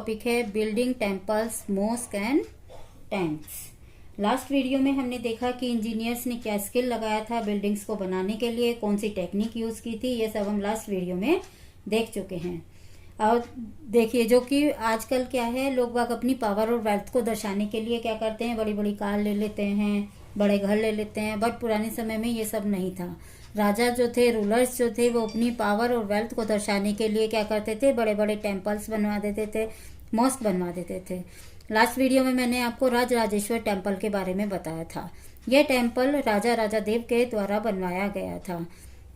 Topic है building temples, mosque and tents. Last video में हमने देखा कि इंजीनियर्स ने क्या स्किल लगाया था बिल्डिंग्स को बनाने के लिए, कौन सी टेक्निक यूज की थी, ये सब हम लास्ट वीडियो में देख चुके हैं। और देखिए जो कि आजकल क्या है, लोग बाग अपनी पावर और वेल्थ को दर्शाने के लिए क्या करते हैं, बड़ी बड़ी कार ले लेते हैं, बड़े घर ले लेते हैं। बट पुराने समय में ये सब नहीं था। राजा जो थे, रूलर्स जो थे, वो अपनी पावर और वेल्थ को दर्शाने के लिए क्या करते थे, बड़े बड़े टेम्पल्स बनवा देते थे, मॉस्क बनवा देते थे। लास्ट वीडियो में मैंने आपको राजराजेश्वर टेम्पल के बारे में बताया था। यह टेम्पल राजा राजादेव के द्वारा बनवाया गया था।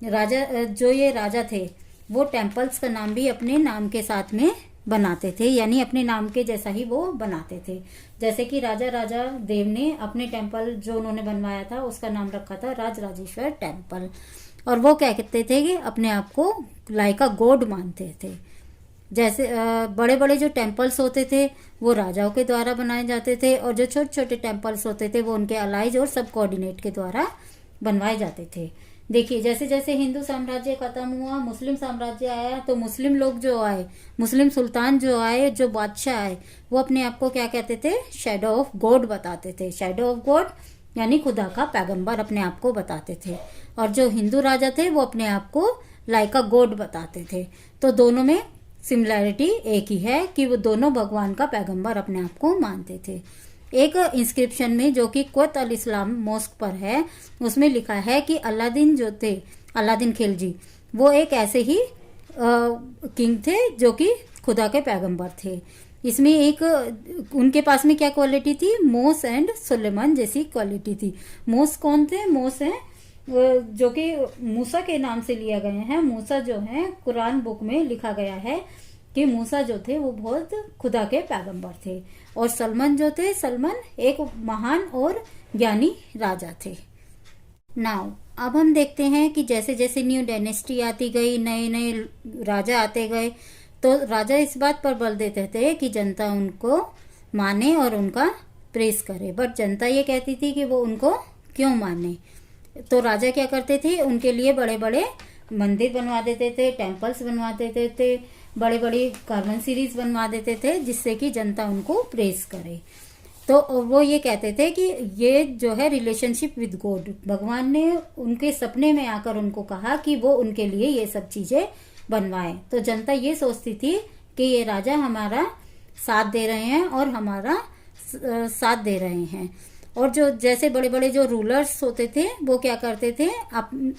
ये राजा थे वो टेम्पल्स का नाम भी अपने नाम के साथ में बनाते थे, यानी अपने नाम के जैसा ही वो बनाते थे। जैसे कि राजा देव ने अपने टेम्पल जो उन्होंने बनवाया था उसका नाम रखा था राजराजेश्वर टेम्पल। और वो क्या कहते थे कि अपने आप को लाइक अ गॉड मानते थे। जैसे बड़े बड़े जो टेम्पल्स होते थे वो राजाओं के द्वारा बनाए जाते थे, और जो छोटे छोटे टेम्पल्स होते थे वो उनके अलाइज और सब कोऑर्डिनेट के द्वारा बनवाए जाते थे। देखिए जैसे जैसे हिंदू साम्राज्य खत्म हुआ, मुस्लिम साम्राज्य आया, तो मुस्लिम लोग जो आए, मुस्लिम सुल्तान जो आए, जो बादशाह आए, वो अपने आप को क्या कहते थे, शैडो ऑफ गॉड बताते थे। शैडो ऑफ गॉड यानी खुदा का पैगंबर अपने आप को बताते थे। और जो हिंदू राजा थे वो अपने आप को लाइक अ गॉड बताते थे। तो दोनों में सिमिलैरिटी एक ही है कि वो दोनों भगवान का पैगंबर अपने आप को मानते थे। एक इंस्क्रिप्शन में जो कि क्वत अल इस्लाम मॉस्क पर है, उसमें लिखा है कि अलादीन जो थे, अलादीन खिलजी, वो एक ऐसे ही किंग थे जो कि खुदा के पैगंबर थे। इसमें एक उनके पास में क्या क्वालिटी थी, मोस एंड सुलेमान जैसी क्वालिटी थी। मोस कौन थे? मोस हैं जो कि मूसा के नाम से लिया गए हैं। मूसा जो है कुरान बुक में लिखा गया है कि मूसा जो थे वो बहुत खुदा के पैगंबर थे। और सलमान जो थे, सलमान एक महान और ज्ञानी राजा थे। नाउ अब हम देखते हैं कि जैसे जैसे न्यू डायनेस्टी आती गई, नए नए राजा आते गए, तो राजा इस बात पर बल देते थे कि जनता उनको माने और उनका प्रेस करे। बट जनता ये कहती थी कि वो उनको क्यों माने। तो राजा क्या करते थे, उनके लिए बड़े बड़े मंदिर बनवा देते थे, टेम्पल्स बनवा देते थे, बड़े बड़ी कार्बन सीरीज बनवा देते थे, जिससे कि जनता उनको प्रेस करे। तो वो ये कहते थे कि ये जो है रिलेशनशिप विद गॉड, भगवान ने उनके सपने में आकर उनको कहा कि वो उनके लिए ये सब चीजें बनवाए। तो जनता ये सोचती थी कि ये राजा हमारा साथ दे रहे हैं और हमारा साथ दे रहे हैं। और जो जैसे बड़े बड़े जो रूलर्स होते थे वो क्या करते थे,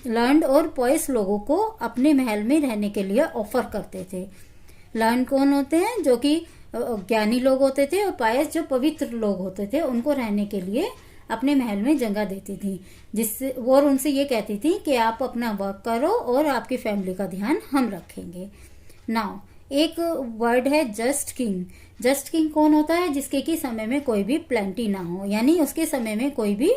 लर्न्ड और पॉयस लोगों को अपने महल में रहने के लिए ऑफर करते थे। लर्न कौन होते हैं? जो कि ज्ञानी लोग होते थे, और पायस जो पवित्र लोग होते थे, उनको रहने के लिए अपने महल में जगह देती थी। जिससे वो और उनसे ये कहती थी कि आप अपना वर्क करो और आपकी फैमिली का ध्यान हम रखेंगे। नाउ एक वर्ड है जस्ट किंग। जस्ट किंग कौन होता है? जिसके कि समय में कोई भी प्लेंटी ना हो, यानी उसके समय में कोई भी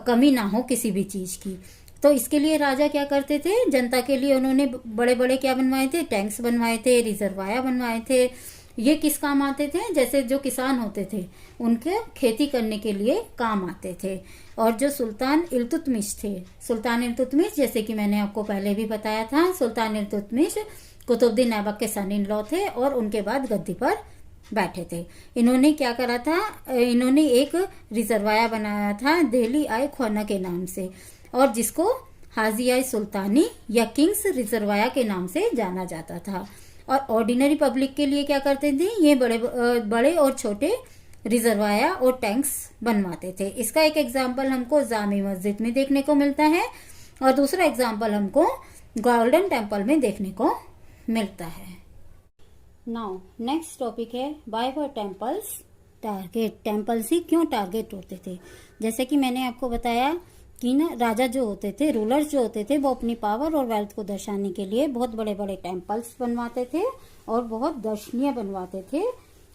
कमी ना हो किसी भी चीज की। तो इसके लिए राजा क्या करते थे, जनता के लिए उन्होंने बड़े बड़े क्या बनवाए थे, टैंक्स बनवाए थे, रिजर्वायर बनवाए थे। ये किस काम आते थे? जैसे जो किसान होते थे उनके खेती करने के लिए काम आते थे। और जो सुल्तान इल्तुतमिश थे, सुल्तान इल्तुतमिश जैसे कि मैंने आपको पहले भी बताया था, सुल्तान इल्तुतमिश कुतुबुद्दीन ऐबक के सन इन लॉ थे और उनके बाद गद्दी पर बैठे थे। इन्होंने क्या करा था, इन्होंने एक रिजर्वायर बनाया था दिल्ली आई ख्वाना के नाम से, और जिसको हाजी आई सुल्तानी या किंग्स रिजर्वायर के नाम से जाना जाता था। और ऑर्डिनरी पब्लिक के लिए क्या करते थे, ये बड़े और छोटे रिजर्वायर और टैंक्स बनवाते थे। इसका एक एग्जाम्पल हमको जामी मस्जिद में देखने को मिलता है, और दूसरा एग्जाम्पल हमको गोल्डन टेम्पल में देखने को मिलता है। नाउ नेक्स्ट टॉपिक है why were temples target. Temples ही क्यों टारगेट होते थे? जैसे कि मैंने आपको बताया कि ना, राजा जो होते थे, रूलर्स जो होते थे, वो अपनी पावर और वेल्थ को दर्शाने के लिए बहुत बड़े बड़े टेम्पल्स बनवाते थे और बहुत दर्शनीय बनवाते थे,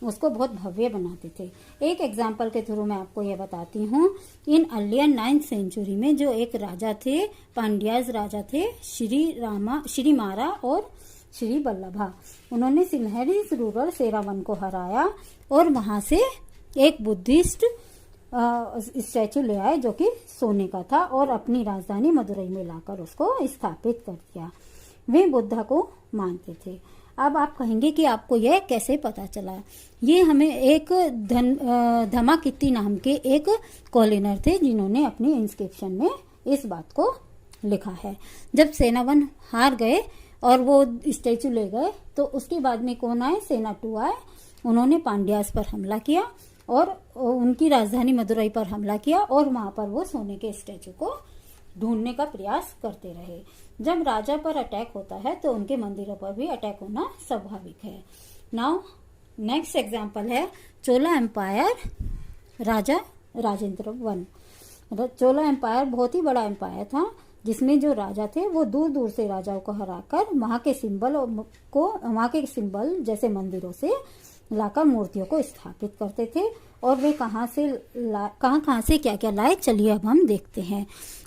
उसको बहुत भव्य बनाते थे। एक एग्जाम्पल के थ्रू मैं आपको ये बताती हूँ। इन अर्लियर 9th सेंचुरी में जो एक राजा थे, पांड्याज राजा थे, श्री मारा और श्री वल्लभा, उन्होंने सिन्हरी रूरल सेरावन को हराया और वहां से एक बुद्धिस्ट स्टैचू ले आए जो कि सोने का था, और अपनी राजधानी मदुरई में लाकर उसको स्थापित कर दिया। वे बुद्धा को मानते थे। अब आप कहेंगे कि आपको यह कैसे पता चला। ये हमें एक धमाकित्ती नाम के एक कॉलिनर थे जिन्होंने अपनी इंस्क्रिप्शन में इस बात को लिखा है। जब सेना 1 हार गए और वो स्टैचू ले गए तो उसके बाद में कौन आए, सेना 2 आए। उन्होंने पांड्यास पर हमला किया और उनकी राजधानी मदुरई पर हमला किया और वहां पर वो सोने के स्टैचू को ढूंढने का प्रयास करते रहे। जब राजा पर अटैक होता है तो उनके मंदिरों पर भी अटैक होना स्वाभाविक है। नाउ नेक्स्ट एग्जाम्पल है चोला एम्पायर, राजा राजेंद्र 1। चोला एम्पायर बहुत ही बड़ा एम्पायर था जिसमें जो राजा थे वो दूर दूर से राजाओं को हराकर वहां के सिंबल जैसे मंदिरों से लाकर मूर्तियों को स्थापित करते थे। और वे कहाँ से क्या क्या लाए, चलिए अब हम देखते हैं।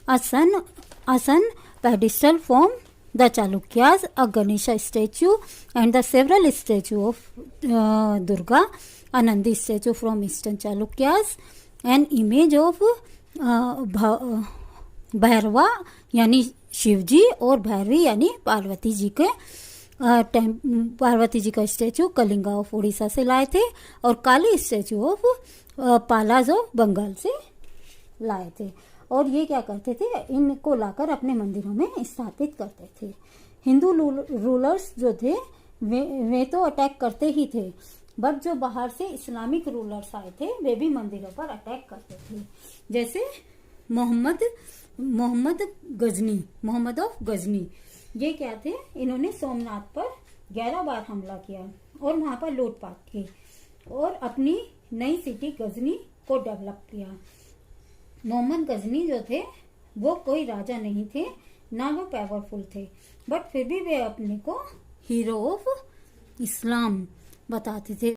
Asana pedestal from the Chalukyas, a Ganesha statue and the several statue of Durga, a Nandi statue from eastern Chalukyas, an image of Bhairava यानी शिवजी और भैरवी यानी पार्वती जी का स्टैचू कलिंगा ऑफ उड़ीसा से लाए थे और Kali statue of Palas of Bengal से लाए थे। और ये क्या करते थे, इनको लाकर अपने मंदिरों में स्थापित करते थे। हिंदू रूलर्स जो थे वे तो अटैक करते ही थे, बट जो बाहर से इस्लामिक रूलर्स आए थे वे भी मंदिरों पर अटैक करते थे। जैसे मोहम्मद ऑफ गजनी, ये क्या थे, इन्होंने सोमनाथ पर 11 बार हमला किया और वहां पर लूटपाट की और अपनी नई सिटी गजनी को डेवलप किया। मोहम्मद गजनी जो थे वो कोई राजा नहीं थे, ना वो पावरफुल थे, बट फिर भी वे अपने को हीरो ऑफ इस्लाम बताते थे।